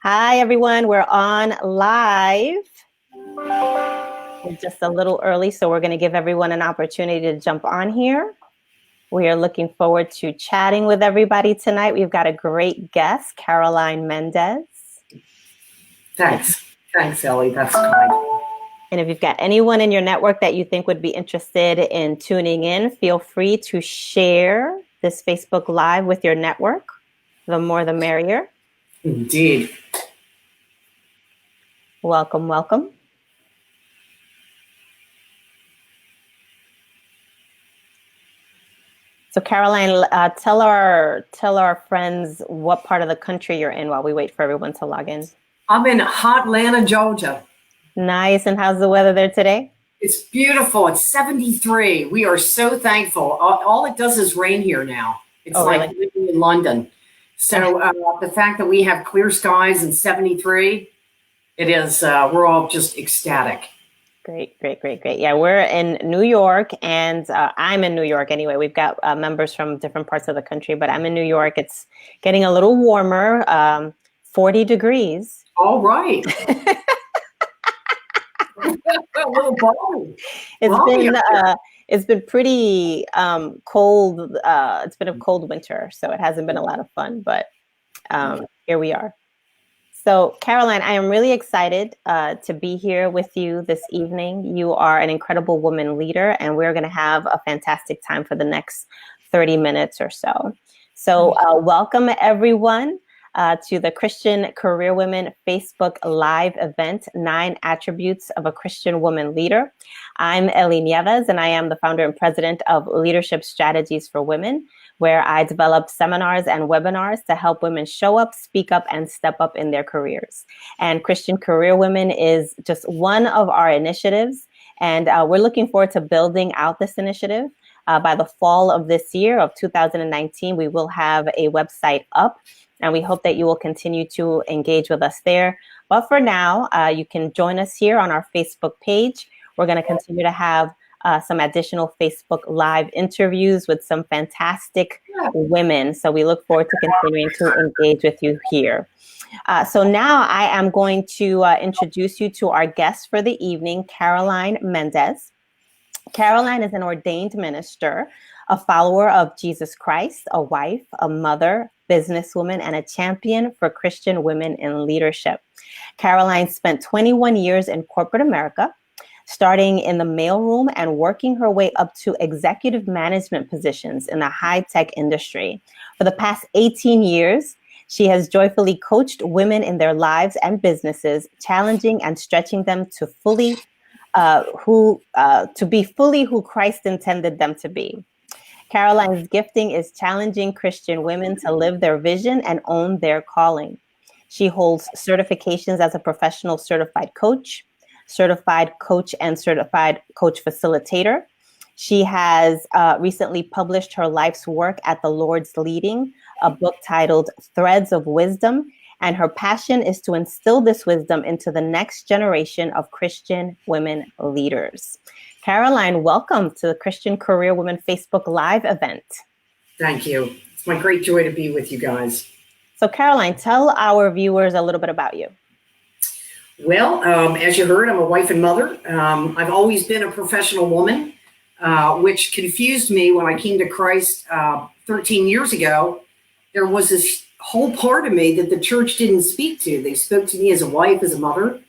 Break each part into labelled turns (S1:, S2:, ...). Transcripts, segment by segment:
S1: Hi, everyone. We're on live. We're just a little early, so we're going to give everyone an opportunity to jump on here. We are looking forward to chatting with everybody tonight. We've got a great guest, Caroline Mendez.
S2: Thanks, Ellie. That's kind.
S1: And if you've got anyone in your network that you think would be interested in tuning in, feel free to share this Facebook Live with your network. The more, the merrier.
S2: Indeed.
S1: Welcome, welcome. So Caroline, tell our friends what part of the country you're in while we wait for everyone to log in.
S2: I'm in Hotlanta, Georgia.
S1: Nice. And how's the weather there today?
S2: It's beautiful. It's 73. We are so thankful. All it does is rain here now. It's like living in London. So the fact that we have clear skies and 73, it is, we're all just ecstatic.
S1: Great. Yeah, we're in New York, and I'm in New York anyway. We've got members from different parts of the country, but I'm in New York. It's getting a little warmer, 40 degrees.
S2: All right. A little balmy.
S1: It's been pretty cold. It's been a cold winter, so it hasn't been a lot of fun, but here we are. So, Caroline, I am really excited to be here with you this evening. You are an incredible woman leader, and we're going to have a fantastic time for the next 30 minutes or so. So, welcome everyone to the Christian Career Women Facebook Live event, 9 Attributes of a Christian Woman Leader. I'm Ellie Nieves, and I am the founder and president of Leadership Strategies for Women, where I develop seminars and webinars to help women show up, speak up, and step up in their careers. And Christian Career Women is just one of our initiatives, and we're looking forward to building out this initiative. By the fall of this year, of 2019, we will have a website up, and we hope that you will continue to engage with us there. But for now, you can join us here on our Facebook page. We're going to continue to have some additional Facebook Live interviews with some fantastic women. So we look forward to continuing to engage with you here. So now I am going to introduce you to our guest for the evening, Caroline Mendez. Caroline is an ordained minister, a follower of Jesus Christ, a wife, a mother, businesswoman, and a champion for Christian women in leadership. Caroline spent 21 years in corporate America, starting in the mailroom and working her way up to executive management positions in the high-tech industry. For the past 18 years, she has joyfully coached women in their lives and businesses, challenging and stretching them to be fully who Christ intended them to be. Caroline's gifting is challenging Christian women to live their vision and own their calling. She holds certifications as a professional certified coach, certified coach, and certified coach facilitator. She has recently published her life's work at the Lord's Leading, a book titled Threads of Wisdom, and her passion is to instill this wisdom into the next generation of Christian women leaders. Caroline, welcome to the Christian Career Women Facebook Live event.
S2: Thank you. It's my great joy to be with you guys.
S1: So Caroline, tell our viewers a little bit about you.
S2: Well, as you heard, I'm a wife and mother. I've always been a professional woman, which confused me when I came to Christ 13 years ago. There was this whole part of me that the church didn't speak to. They spoke to me as a wife, as a mother,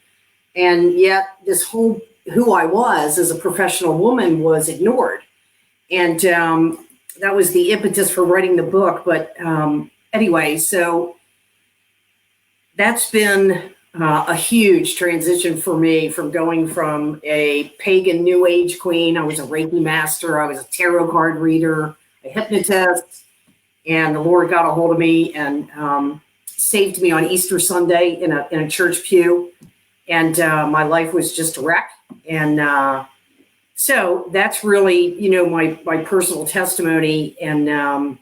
S2: and yet this whole who I was as a professional woman was ignored. And that was the impetus for writing the book. But anyway, so that's been a huge transition for me, from going from a pagan New Age queen. I was a Reiki master. I was a tarot card reader, a hypnotist, and the Lord got a hold of me and saved me on Easter Sunday in a church pew. And my life was just a wreck. And so that's really, my personal testimony and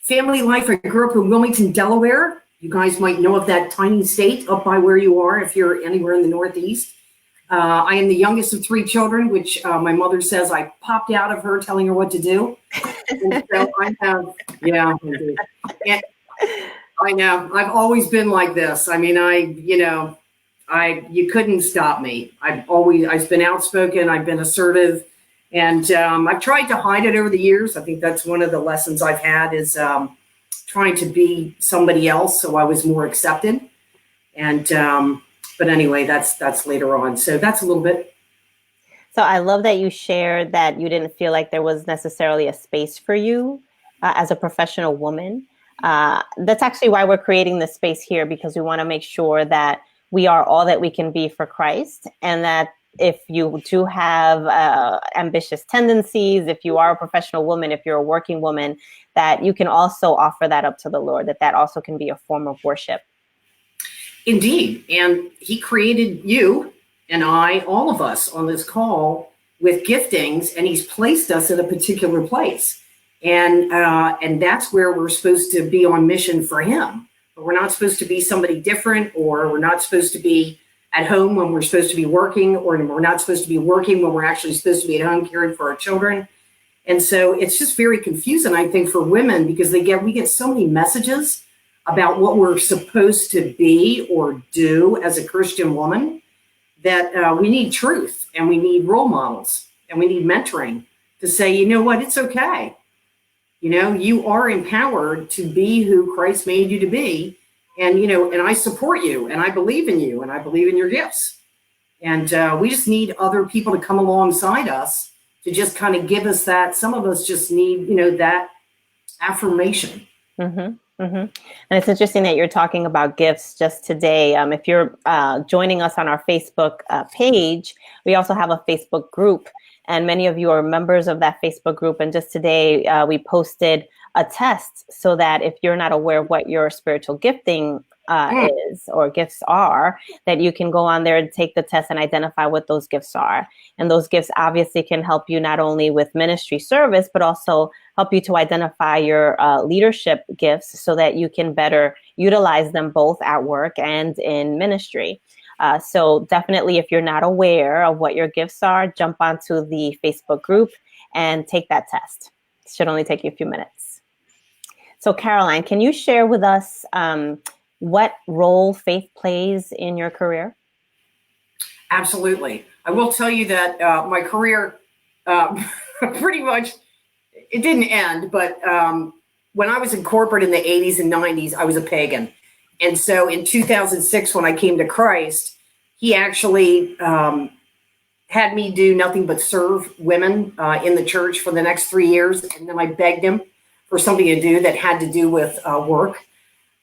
S2: family life. I grew up in Wilmington, Delaware. You guys might know of that tiny state up by where you are if you're anywhere in the Northeast. I am the youngest of 3 children, which my mother says I popped out of her telling her what to do. And so I have, yeah. And I know. I've always been like this. I mean, you couldn't stop me. I've been outspoken. I've been assertive, and I've tried to hide it over the years. I think that's one of the lessons I've had is trying to be somebody else, so I was more accepted. And but anyway, that's later on. So that's a little bit.
S1: So I love that you shared that you didn't feel like there was necessarily a space for you as a professional woman. That's actually why we're creating this space here, because we want to make sure that we are all that we can be for Christ, and that if you do have ambitious tendencies, if you are a professional woman, if you're a working woman, that you can also offer that up to the Lord, that also can be a form of worship.
S2: Indeed. And he created you and I, all of us on this call with giftings, and he's placed us in a particular place. And that's where we're supposed to be on mission for him. But we're not supposed to be somebody different, or we're not supposed to be at home when we're supposed to be working, or we're not supposed to be working when we're actually supposed to be at home caring for our children. And so it's just very confusing, I think, for women, because we get so many messages about what we're supposed to be or do as a Christian woman, that we need truth, and we need role models, and we need mentoring to say, you know what, it's okay. You know, you are empowered to be who Christ made you to be. And, and I support you, and I believe in you, and I believe in your gifts. And we just need other people to come alongside us to just kind of give us that. Some of us just need, that affirmation.
S1: Mm-hmm. Mm-hmm. And it's interesting that you're talking about gifts just today. If you're joining us on our Facebook page, we also have a Facebook group, and many of you are members of that Facebook group. And just today, we posted a test so that if you're not aware of what your spiritual gifting is or gifts are, that you can go on there and take the test and identify what those gifts are. And those gifts obviously can help you not only with ministry service, but also help you to identify your leadership gifts so that you can better utilize them both at work and in ministry. So definitely, if you're not aware of what your gifts are, jump onto the Facebook group and take that test. It should only take you a few minutes. So Caroline, can you share with us what role faith plays in your career?
S2: Absolutely. I will tell you that my career pretty much, it didn't end, but when I was in corporate in the 80s and 90s, I was a pagan. And so in 2006, when I came to Christ, he actually had me do nothing but serve women in the church for the next 3 years. And then I begged him for something to do that had to do with work,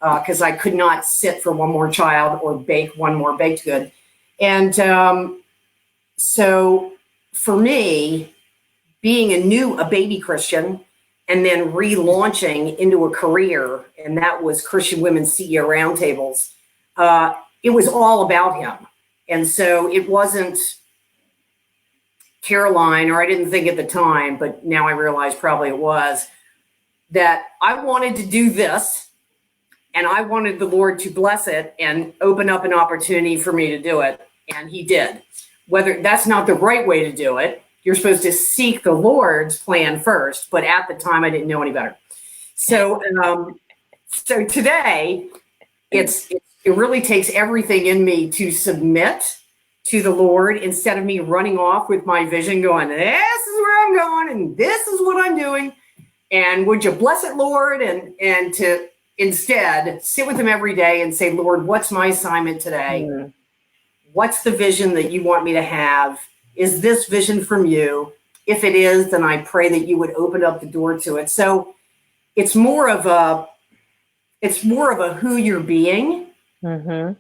S2: because I could not sit for one more child or bake one more baked good. And so for me, being a baby Christian, and then relaunching into a career, and that was Christian Women CEO Roundtables, it was all about him. And so it wasn't Caroline, or I didn't think at the time, but now I realize probably it was, that I wanted to do this, and I wanted the Lord to bless it and open up an opportunity for me to do it. And he did. Whether that's not the right way to do it, you're supposed to seek the Lord's plan first. But at the time, I didn't know any better. So, so today, it really takes everything in me to submit to the Lord, instead of me running off with my vision going, this is where I'm going, and this is what I'm doing. And would you bless it, Lord? And to instead sit with him every day and say, Lord, what's my assignment today? Mm-hmm. What's the vision that you want me to have? Is this vision from you? If it is, then I pray that you would open up the door to it. So it's more of a who you're being. Mm-hmm.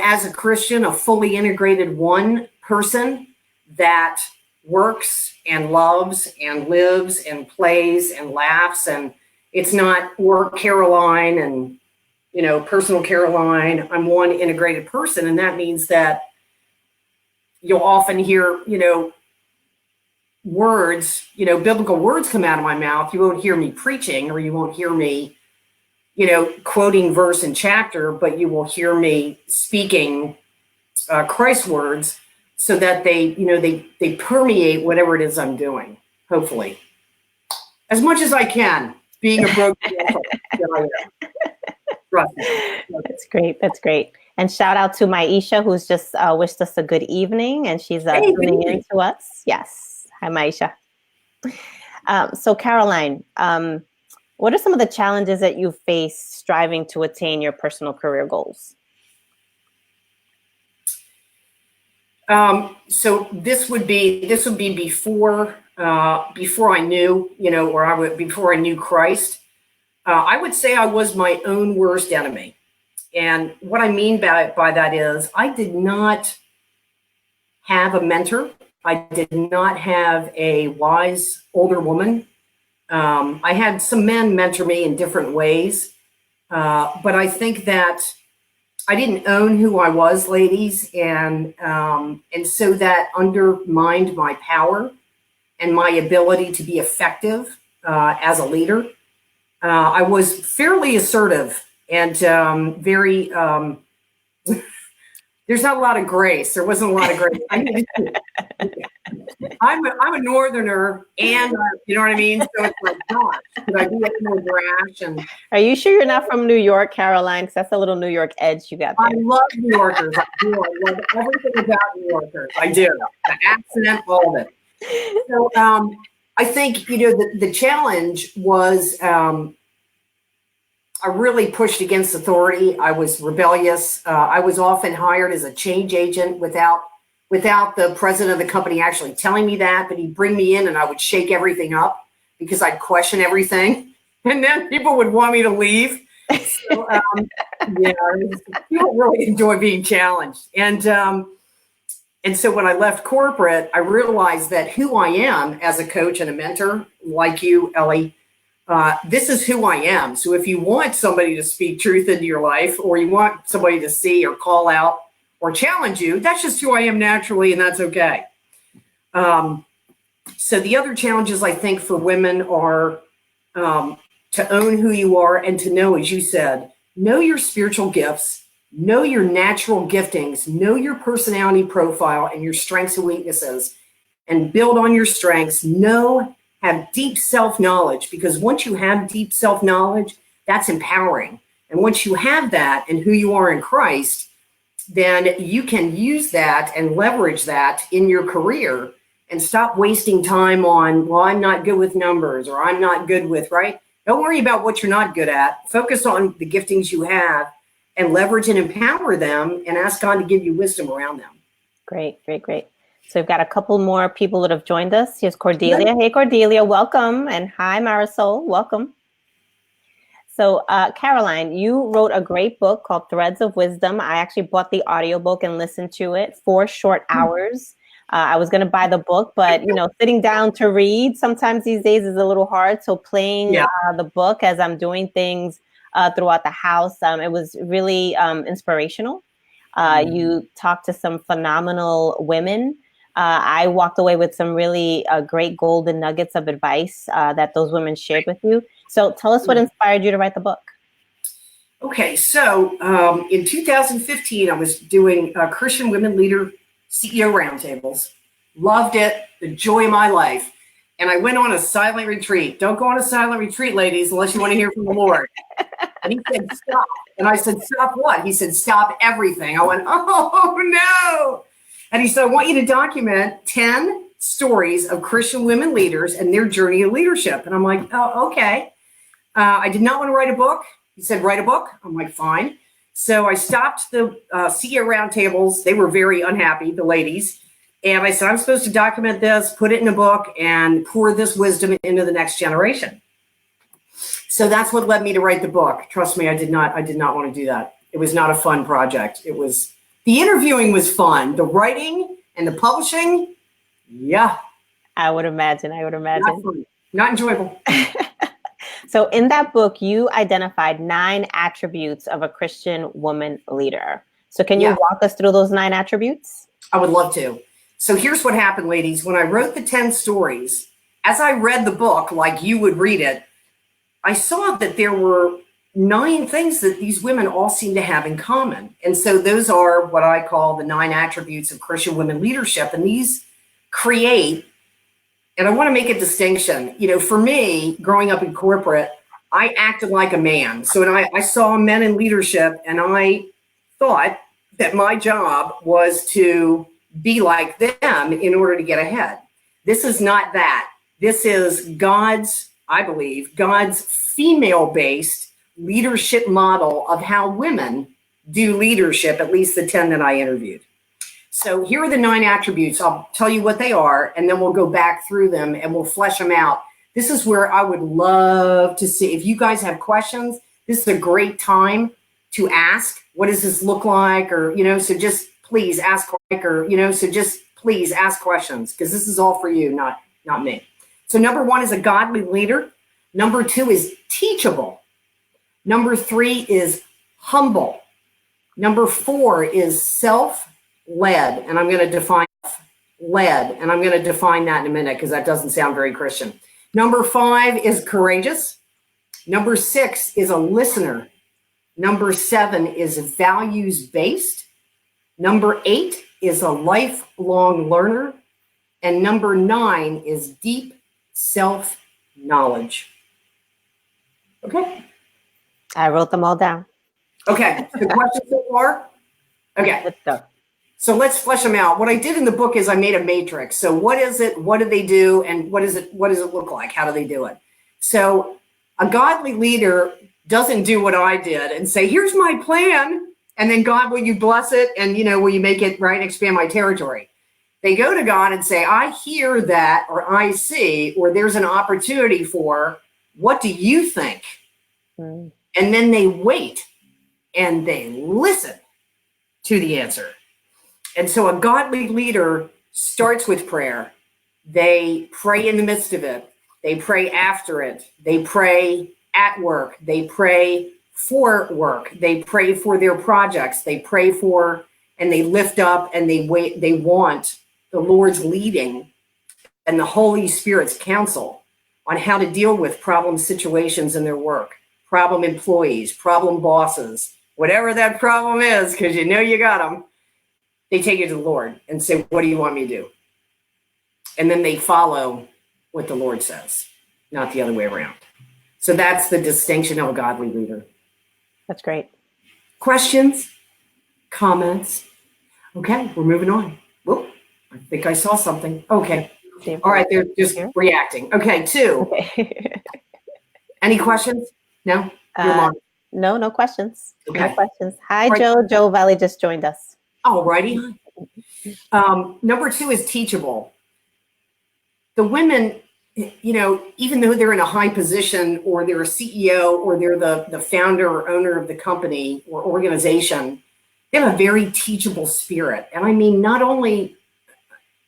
S2: As a Christian, a fully integrated one person that works and loves and lives and plays and laughs, and it's not work Caroline and personal Caroline. I'm one integrated person, and that means that you'll often hear words, biblical words come out of my mouth. You won't hear me preaching, or you won't hear me quoting verse and chapter, but you will hear me speaking Christ's words, so that they permeate whatever it is I'm doing, hopefully, as much as I can, being a broken Trust me.
S1: That's great. That's great. And shout out to Maisha, who's just wished us a good evening, and she's
S2: Hey, good
S1: tuning in
S2: evening.
S1: to us. Yes. Hi, Maisha. So, Caroline, what are some of the challenges that you face striving to attain your personal career goals?
S2: So this would be before I knew, before I knew Christ. I would say I was my own worst enemy. And what I mean by that is I did not have a mentor. I did not have a wise older woman. I had some men mentor me in different ways. But I think that I didn't own who I was, ladies. And so that undermined my power and my ability to be effective as a leader. I was fairly assertive and very, there's not a lot of grace. There wasn't a lot of grace. I'm a northerner, and you know what I mean? So it's like, gosh, could I be a little more brash? And
S1: Are you sure you're not from New York, Caroline? Because that's a little New York edge you got there.
S2: I love New Yorkers. I do. I love everything about New Yorkers. I do. The accent, all of it. So I think, the challenge was I really pushed against authority. I was rebellious. I was often hired as a change agent without the president of the company actually telling me that, but he'd bring me in and I would shake everything up because I'd question everything. And then people would want me to leave. So, people really enjoy being challenged. And so when I left corporate, I realized that who I am as a coach and a mentor, like you, Ellie, this is who I am. So if you want somebody to speak truth into your life, or you want somebody to see or call out or challenge you, that's just who I am naturally, and that's okay. So the other challenges I think for women are to own who you are and to know, as you said, know your spiritual gifts, know your natural giftings, know your personality profile and your strengths and weaknesses, and build on your strengths. Have deep self-knowledge, because once you have deep self-knowledge, that's empowering. And once you have that and who you are in Christ, then you can use that and leverage that in your career and stop wasting time on, well, I'm not good with numbers, or I'm not good with, right? Don't worry about what you're not good at. Focus on the giftings you have and leverage and empower them and ask God to give you wisdom around them.
S1: Great, great, great. So we've got a couple more people that have joined us. Here's Cordelia. Hey, Cordelia, welcome. And hi, Marisol, welcome. So, Caroline, you wrote a great book called Threads of Wisdom. I actually bought the audiobook and listened to it 4 short hours. I was going to buy the book, but, sitting down to read sometimes these days is a little hard. So playing the book as I'm doing things throughout the house, it was really inspirational. You talked to some phenomenal women. I walked away with some really great golden nuggets of advice that those women shared with you. So tell us what inspired you to write the book.
S2: Okay, so in 2015, I was doing Christian Women Leader CEO roundtables. Loved it, the joy of my life. And I went on a silent retreat. Don't go on a silent retreat, ladies, unless you want to hear from the Lord. And he said, stop. And I said, stop what? He said, stop everything. I went, oh, no. And he said, I want you to document 10 stories of Christian women leaders and their journey of leadership. And I'm like, oh, okay. I did not want to write a book. He said, write a book. I'm like, fine. So I stopped the CEO roundtables. They were very unhappy, the ladies. And I said, I'm supposed to document this, put it in a book, and pour this wisdom into the next generation. So that's what led me to write the book. Trust me, I did not want to do that. It was not a fun project. The interviewing was fun. The writing and the publishing, yeah.
S1: I would imagine.
S2: Not fun. Not enjoyable.
S1: So in that book, you identified 9 attributes of a Christian woman leader. So can you walk us through those 9 attributes?
S2: I would love to. So here's what happened, ladies. When I wrote the 10 stories, as I read the book, like you would read it, I saw that there were 9 things that these women all seem to have in common. And so those are what I call the 9 attributes of Christian women leadership. And these create, and I want to make a distinction. For me, growing up in corporate, I acted like a man. So when I saw men in leadership, and I thought that my job was to be like them in order to get ahead. This is not that. This is God's, I believe, God's female-based leadership model of how women do leadership, at least the 10 that I interviewed. So here are the 9 attributes. I'll tell you what they are, and then we'll go back through them and we'll flesh them out. This is where I would love to see, if you guys have questions, this is a great time to ask, what does this look like? Or, so just please ask, questions, because this is all for you, not me. So number 1 is a godly leader. Number 2 is teachable. Number 3 is humble. Number 4 is self-led, and I'm going to define led, and I'm going to define that in a minute because that doesn't sound very Christian. Number 5 is courageous. Number 6 is a listener. Number 7 is values-based. Number 8 is a lifelong learner. And number 9 is deep self-knowledge. Okay?
S1: I wrote them all down.
S2: Okay. The questions so far? Okay.
S1: Let's go.
S2: So let's flesh them out. What I did in the book is I made a matrix. So what is it? What do they do? And what does it look like? How do they do it? So a godly leader doesn't do what I did and say, here's my plan. And then God, will you bless it? And, will you make it right? Expand my territory. They go to God and say, I hear that, or I see, or there's an opportunity for, what do you think? And then they wait and they listen to the answer. And so a godly leader starts with prayer. They pray in the midst of it. They pray after it. They pray at work. They pray for work. They pray for their projects. They pray for, and they lift up, and they wait. They want the Lord's leading and the Holy Spirit's counsel on how to deal with problem situations in their work, problem employees, problem bosses, whatever that problem is, because you got them. They take it to the Lord and say, what do you want me to do? And then they follow what the Lord says, not the other way around. So that's the distinction of a godly leader.
S1: That's great.
S2: Questions? Comments? Okay, we're moving on. Whoop, I think I saw something. Okay. All right, they're just reacting. Okay, 2. Okay. Any questions? No?
S1: No questions.
S2: Okay.
S1: No questions. Hi, right. Joe. Joe Valley just joined us.
S2: All righty. Number 2 is teachable. The women, even though they're in a high position, or they're a CEO, or they're the founder or owner of the company or organization, they have a very teachable spirit. And I mean, not only,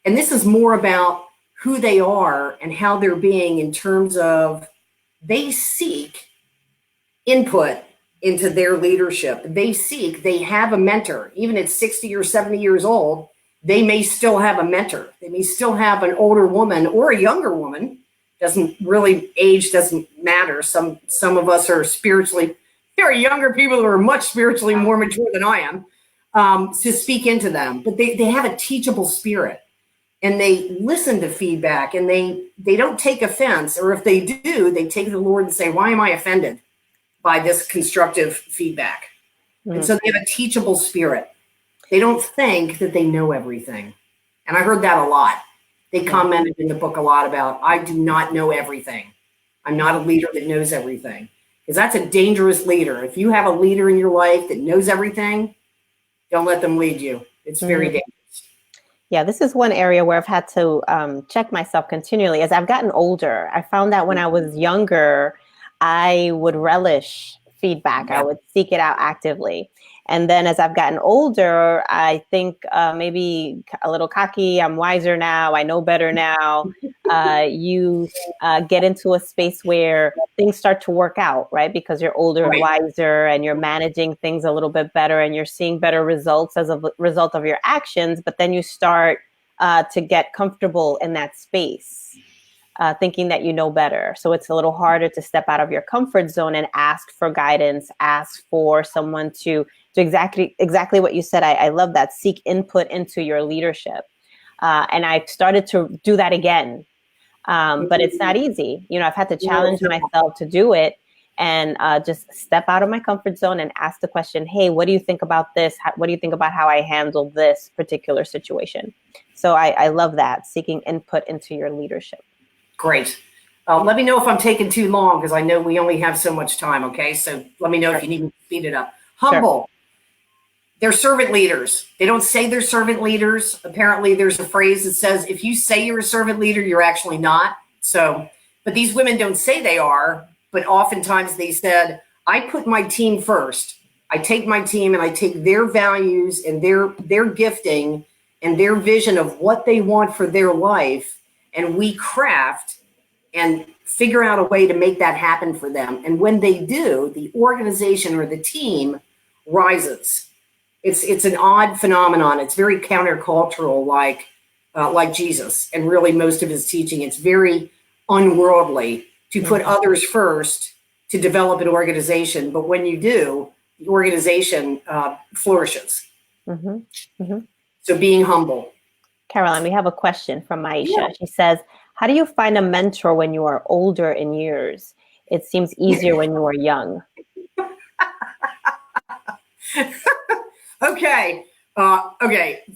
S2: and this is more about who they are and how they're being, in terms of they seek input into their leadership. They have a mentor. Even at 60 or 70 years old, they may still have a mentor. They may still have an older woman or a younger woman. Age doesn't matter. Some of us are there are younger people who are much spiritually more mature than I am, to speak into them. But they have a teachable spirit, and they listen to feedback, and they don't take offense. Or if they do, they take the Lord and say, why am I offended by this constructive feedback? And so they have a teachable spirit. They don't think that they know everything. And I heard that a lot. They commented in the book a lot about, I do not know everything. I'm not a leader that knows everything. Because that's a dangerous leader. If you have a leader in your life that knows everything, don't let them lead you. It's very dangerous.
S1: Yeah, this is one area where I've had to check myself continually. As I've gotten older, I found that when I was younger, I would relish feedback. I would seek it out actively. And then as I've gotten older, I think maybe a little cocky, I'm wiser now, I know better now. You get into a space where things start to work out, right? Because you're older and wiser, and you're managing things a little bit better, and you're seeing better results as a result of your actions. But then you start to get comfortable in that space, thinking that you know better. So it's a little harder to step out of your comfort zone and ask for guidance, ask for someone to exactly what you said. I love that. Seek input into your leadership. And I've started to do that again. But it's not easy. I've had to challenge myself to do it. and just step out of my comfort zone and ask the question, hey, what do you think about this? What do you think about how I handle this particular situation? So I love that, seeking input into your leadership.
S2: Great. Let me know if I'm taking too long, because I know we only have so much time, okay? So let me know if you need me to speed it up. Humble. Sure. They're servant leaders. They don't say they're servant leaders. Apparently, there's a phrase that says, if you say you're a servant leader, you're actually not. So, but these women don't say they are, but oftentimes they said, I put my team first. I take my team and I take their values and their gifting and their vision of what they want for their life, and we craft and figure out a way to make that happen for them. And when they do, the organization or the team rises. It's an odd phenomenon. It's very countercultural, like Jesus, and really most of his teaching. It's very unworldly to put others first to develop an organization. But when you do, the organization flourishes. Mm-hmm. Mm-hmm. So being humble.
S1: Caroline, we have a question from Maisha. Yeah. She says, how do you find a mentor when you are older in years? It seems easier when you are young.
S2: Okay.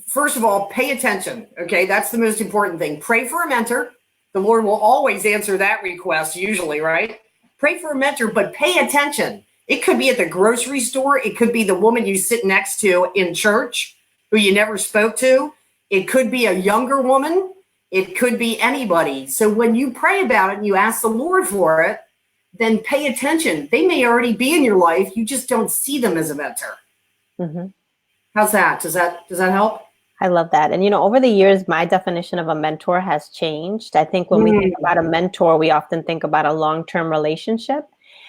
S2: First of all, pay attention. Okay. That's the most important thing. Pray for a mentor. The Lord will always answer that request, usually, right? Pray for a mentor, but pay attention. It could be at the grocery store. It could be the woman you sit next to in church who you never spoke to. It could be a younger woman. It could be anybody. So when you pray about it and you ask the Lord for it, then pay attention. They may already be in your life. You just don't see them as a mentor. Mm-hmm. How's that? Does that help?
S1: I love that. And, over the years, my definition of a mentor has changed. I think when we think about a mentor, we often think about a long-term relationship.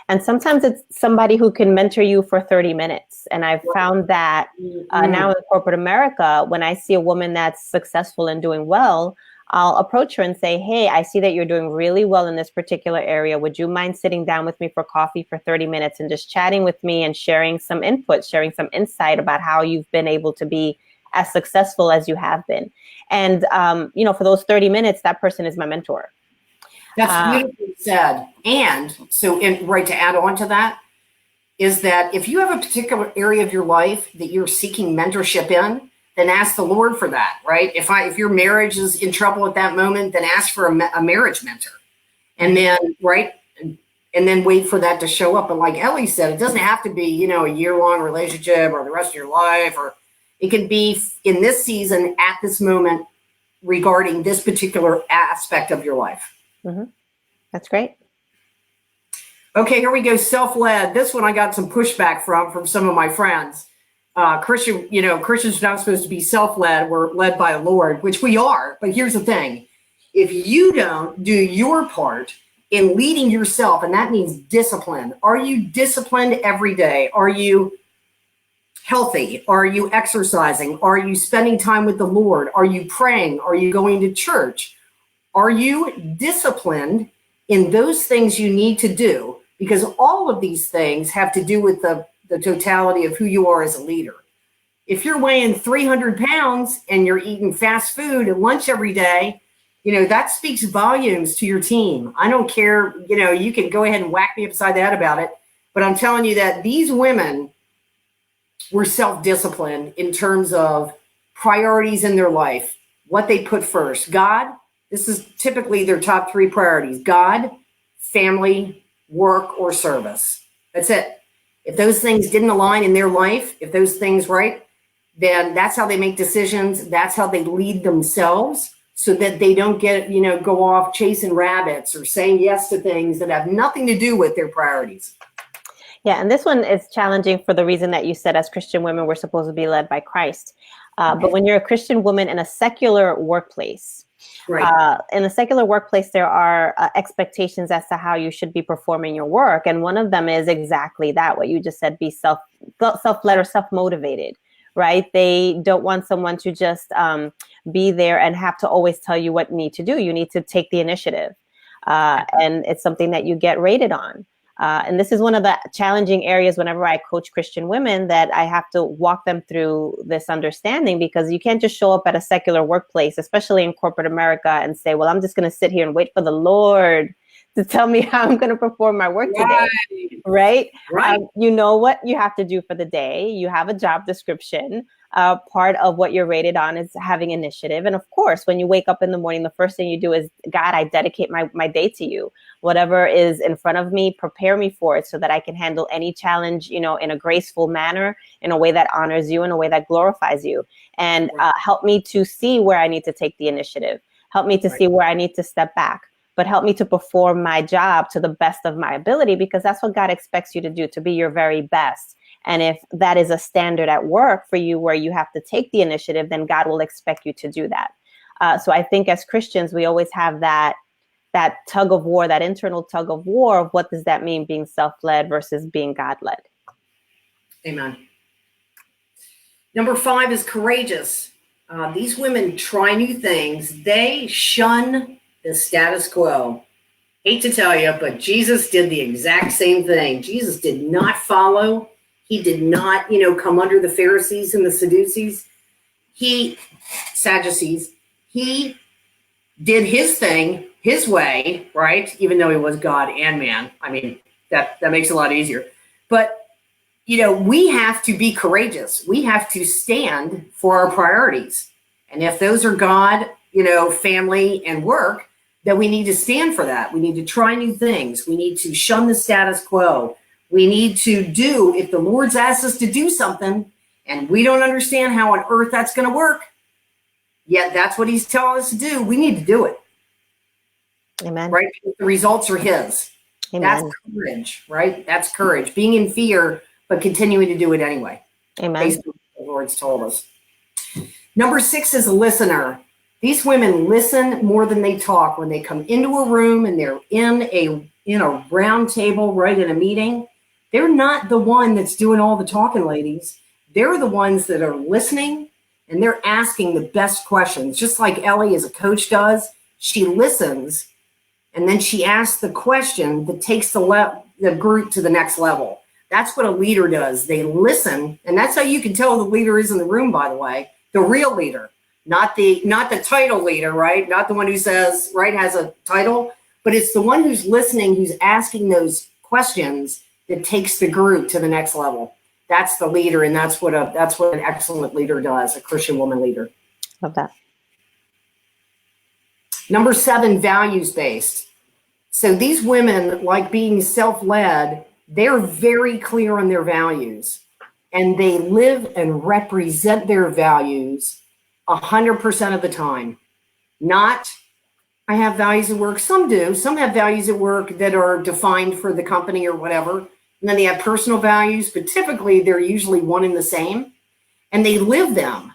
S1: And sometimes it's somebody who can mentor you for 30 minutes. And I've found that now in corporate America, when I see a woman that's successful and doing well, I'll approach her and say, hey, I see that you're doing really well in this particular area. Would you mind sitting down with me for coffee for 30 minutes and just chatting with me and sharing some input, sharing some insight about how you've been able to be as successful as you have been? And, for those 30 minutes, that person is my mentor.
S2: That's beautifully said. And so, to add on to that, is that if you have a particular area of your life that you're seeking mentorship in, then ask the Lord for that, right? If your marriage is in trouble at that moment, then ask for a marriage mentor. And then, right? And then wait for that to show up. But like Ellie said, it doesn't have to be, a year-long relationship or the rest of your life, or it can be in this season at this moment regarding this particular aspect of your life.
S1: Mm-hmm. That's great.
S2: Okay, here we go. Self-led. This one I got some pushback from some of my friends. Christians are not supposed to be self-led. We're led by the Lord, which we are. But here's the thing. If you don't do your part in leading yourself, and that means discipline. Are you disciplined every day? Are you healthy? Are you exercising? Are you spending time with the Lord? Are you praying? Are you going to church? Are you disciplined in those things you need to do? Because all of these things have to do with the totality of who you are as a leader. If you're weighing 300 pounds and you're eating fast food at lunch every day, that speaks volumes to your team. I don't care, you can go ahead and whack me upside the head about it, but I'm telling you that these women were self-disciplined in terms of priorities in their life, what they put first. God, this is typically their top 3 priorities: God, family, work, or service. That's it. If those things didn't align in their life, if those things, right, then that's how they make decisions. That's how they lead themselves, so that they don't go off chasing rabbits or saying yes to things that have nothing to do with their priorities.
S1: Yeah, and this one is challenging for the reason that you said, as Christian women, we're supposed to be led by Christ. But when you're a Christian woman in a secular workplace, right. In a secular workplace, there are expectations as to how you should be performing your work. And one of them is exactly that, what you just said, be self-led or self-motivated, right? They don't want someone to just be there and have to always tell you what you need to do. You need to take the initiative. And it's something that you get rated on. And this is one of the challenging areas whenever I coach Christian women, that I have to walk them through this understanding, because you can't just show up at a secular workplace, especially in corporate America, and say, well, I'm just going to sit here and wait for the Lord to to tell me how I'm going to perform my work today.
S2: Right.
S1: Right? You know what you have to do for the day. You have a job description. Part of what you're rated on is having initiative. And of course, when you wake up in the morning, the first thing you do is, God, I dedicate my day to you. Whatever is in front of me, prepare me for it so that I can handle any challenge, in a graceful manner, in a way that honors you, in a way that glorifies you. And help me to see where I need to take the initiative. Help me to see where I need to step back. But help me to perform my job to the best of my ability, because that's what God expects you to do, to be your very best. And if that is a standard at work for you where you have to take the initiative, then God will expect you to do that. So I think as Christians, we always have that tug of war, that internal tug of war of what does that mean, being self-led versus being God-led.
S2: Amen. Number 5 is courageous. These women try new things. They shun the status quo. Hate to tell you, but Jesus did the exact same thing. Jesus did not follow. He did not, come under the Pharisees and the Sadducees. Sadducees. He did his thing, his way, right? Even though he was God and man. I mean, that makes it a lot easier. But, we have to be courageous. We have to stand for our priorities. And if those are God, family and work, then we need to stand for that. We need to try new things. We need to shun the status quo. We need to do, if the Lord's asked us to do something and we don't understand how on earth that's going to work, yet that's what he's telling us to do, we need to do it.
S1: Amen.
S2: Right? The results are his. Amen. That's courage, right? That's courage. Being in fear, but continuing to do it anyway.
S1: Amen.
S2: Based on what the Lord's told us. Number 6 is a listener. These women listen more than they talk. When they come into a room and they're in a round table, right, in a meeting, they're not the one that's doing all the talking, ladies. They're the ones that are listening, and they're asking the best questions. Just like Ellie as a coach does, she listens, and then she asks the question that takes the group to the next level. That's what a leader does. They listen, and that's how you can tell the leader is in the room, by the way, the real leader. Not the title leader, right? Not the one who says, right, has a title, but it's the one who's listening, who's asking those questions that takes the group to the next level. That's the leader, and that's what an excellent leader does, a Christian woman leader.
S1: Love that.
S2: Number 7, values-based. So these women, like being self-led, they're very clear on their values, and they live and represent their values 100% of the time. Not, I have values at work. Some do. Some have values at work that are defined for the company or whatever. And then they have personal values, but typically they're usually one and the same. And they live them.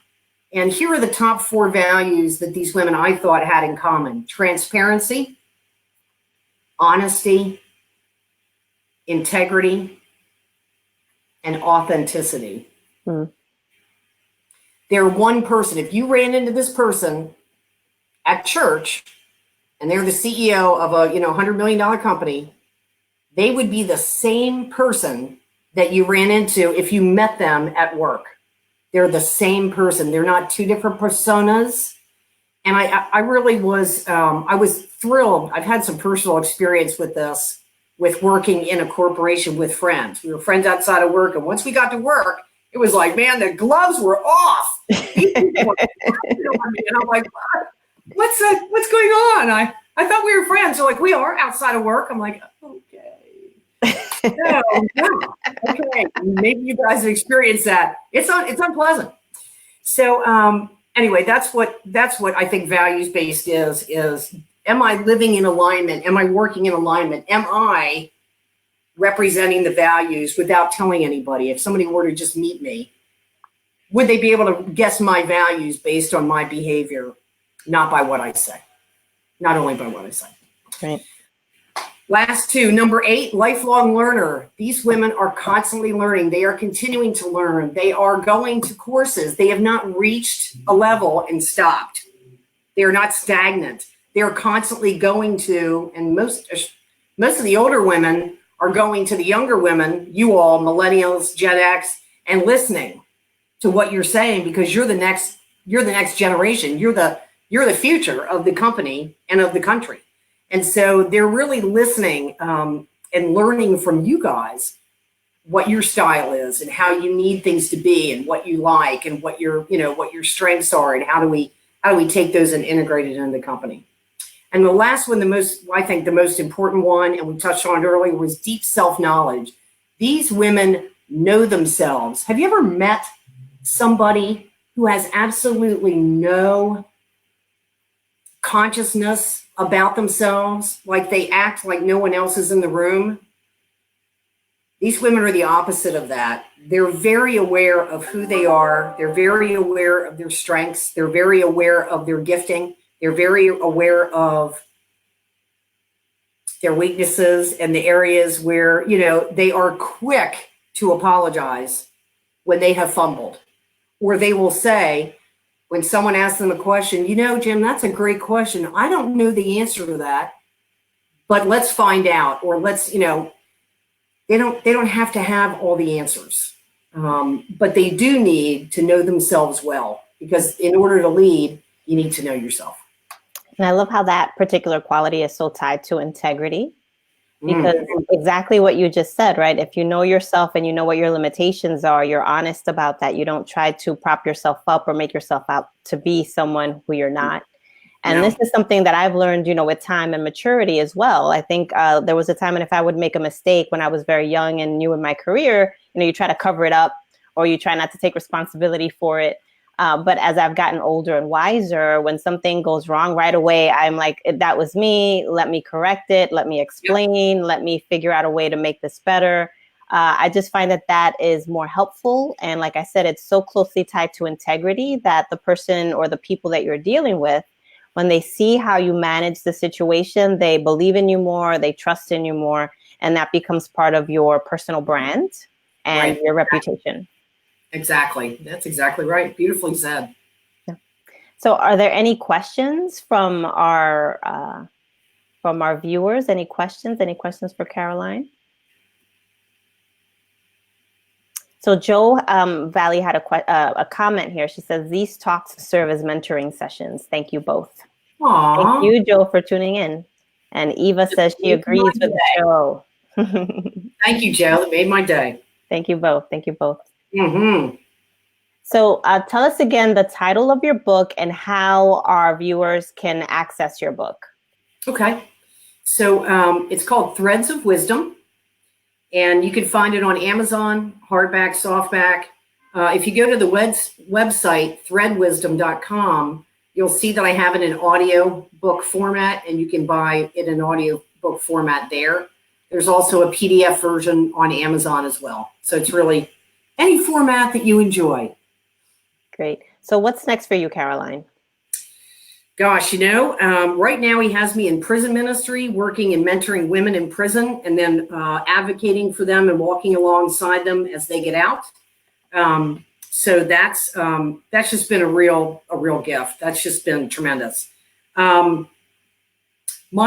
S2: And here are the top 4 values that these women, I thought, had in common. Transparency, honesty, integrity, and authenticity. They're one person. If you ran into this person at church and they're the CEO of a $100 million company, they would be the same person that you ran into if you met them at work. They're the same person. They're not 2 different personas. And I really was, I was thrilled. I've had some personal experience with this, with working in a corporation with friends. We were friends outside of work. And once we got to work, it was like, man, the gloves were off. And I'm like, what's going on? I thought we were friends. So like, we are outside of work. I'm like, okay. No, okay. Maybe you guys have experienced that. It's unpleasant. So anyway, that's what I think values-based is, am I living in alignment? Am I working in alignment? Am I representing the values without telling anybody? If somebody were to just meet me, would they be able to guess my values based on my behavior, not by what I say? Not only by what I say.
S1: Right.
S2: Last 2, number 8, lifelong learner. These women are constantly learning. They are continuing to learn. They are going to courses. They have not reached a level and stopped. They are not stagnant. They are constantly going to, and most of the older women are going to the younger women, you all, millennials, Gen X, and listening to what you're saying, because you're the next generation. You're the future of the company and of the country. And so they're really listening and learning from you guys what your style is and how you need things to be and what you like and what your, what your strengths are and how do we take those and integrate it into the company. And the last one, I think the most important one, and we touched on it earlier, was deep self-knowledge. These women know themselves. Have you ever met somebody who has absolutely no consciousness about themselves, like they act like no one else is in the room? These women are the opposite of that. They're very aware of who they are. They're very aware of their strengths. They're very aware of their gifting. They're very aware of their weaknesses and the areas where, they are quick to apologize when they have fumbled. Or they will say, when someone asks them a question, Jim, that's a great question. I don't know the answer to that, but let's find out. Or let's, they don't have to have all the answers, but they do need to know themselves well, because in order to lead, you need to know yourself.
S1: And I love how that particular quality is so tied to integrity, because exactly what you just said, right? If you know yourself and you know what your limitations are, you're honest about that. You don't try to prop yourself up or make yourself out to be someone who you're not. And this is something that I've learned, with time and maturity as well. I think there was a time when if I would make a mistake when I was very young and new in my career, you try to cover it up or you try not to take responsibility for it. But as I've gotten older and wiser, when something goes wrong right away, I'm like, that was me. Let me correct it. Let me explain. Let me figure out a way to make this better. I just find that is more helpful. And like I said, it's so closely tied to integrity that the person or the people that you're dealing with, when they see how you manage the situation, they believe in you more, they trust in you more, and that becomes part of your personal brand and your reputation.
S2: Exactly. That's exactly right. Beautifully said.
S1: Yeah. So are there any questions from our viewers? Any questions for Caroline? So Jo Valley had a comment here. She says, these talks serve as mentoring sessions. Thank you both.
S2: Aww.
S1: Thank you, Jo, for tuning in. And Eva says she agrees with the show.
S2: Thank you, Jo. That made my day.
S1: Thank you both. Thank you both.
S2: Mm-hmm.
S1: So tell us again the title of your book and how our viewers can access your book. Okay.
S2: So it's called Threads of Wisdom. And you can find it on Amazon, hardback, softback. If you go to the website, threadwisdom.com, you'll see that I have it in audio book format, and you can buy it in audio book format there. There's also a PDF version on Amazon as well. So it's really any format that you enjoy.
S1: Great. So what's next for you, Caroline?
S2: Gosh, right now he has me in prison ministry, working and mentoring women in prison, and then advocating for them and walking alongside them as they get out. So that's just been a real gift. That's just been tremendous. My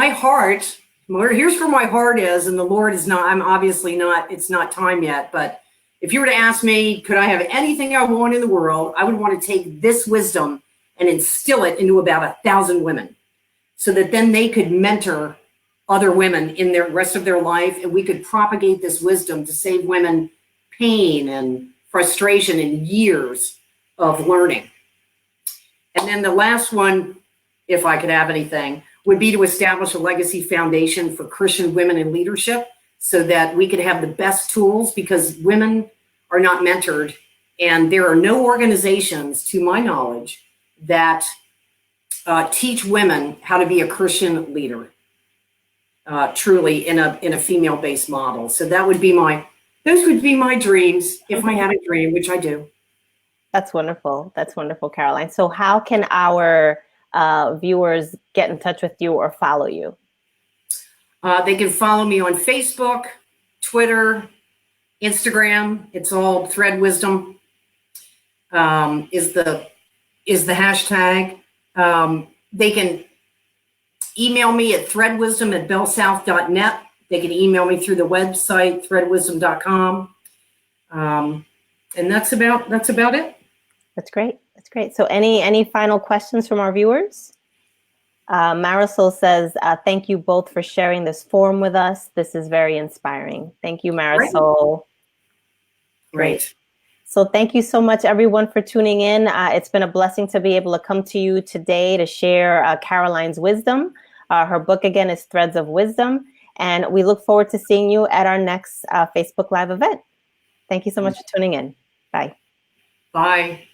S2: heart, here's where my heart is, and the Lord is not. I'm obviously not. It's not time yet, but if you were to ask me, could I have anything I want in the world, I would want to take this wisdom and instill it into about 1,000 women, so that then they could mentor other women in the rest of their life, and we could propagate this wisdom to save women pain and frustration and years of learning. And then the last one, if I could have anything, would be to establish a legacy foundation for Christian women in leadership, so that we could have the best tools, because women are not mentored, and there are no organizations, to my knowledge, that teach women how to be a Christian leader, truly in a female-based model. So those would be my dreams, if I had a dream, which I do.
S1: That's wonderful. That's wonderful, Caroline. So how can our viewers get in touch with you or follow you?
S2: They can follow me on Facebook, Twitter, Instagram. It's all Thread Wisdom is the hashtag. They can email me at threadwisdom@bellsouth.net. They can email me through the website, threadwisdom.com. And that's about it.
S1: That's great. That's great. So any final questions from our viewers? Marisol says, thank you both for sharing this forum with us. This is very inspiring. Thank you, Marisol.
S2: Great.
S1: So thank you so much, everyone, for tuning in. It's been a blessing to be able to come to you today to share Caroline's wisdom. Her book, again, is Threads of Wisdom. And we look forward to seeing you at our next Facebook Live event. Thank you so much for tuning in. Bye.
S2: Bye.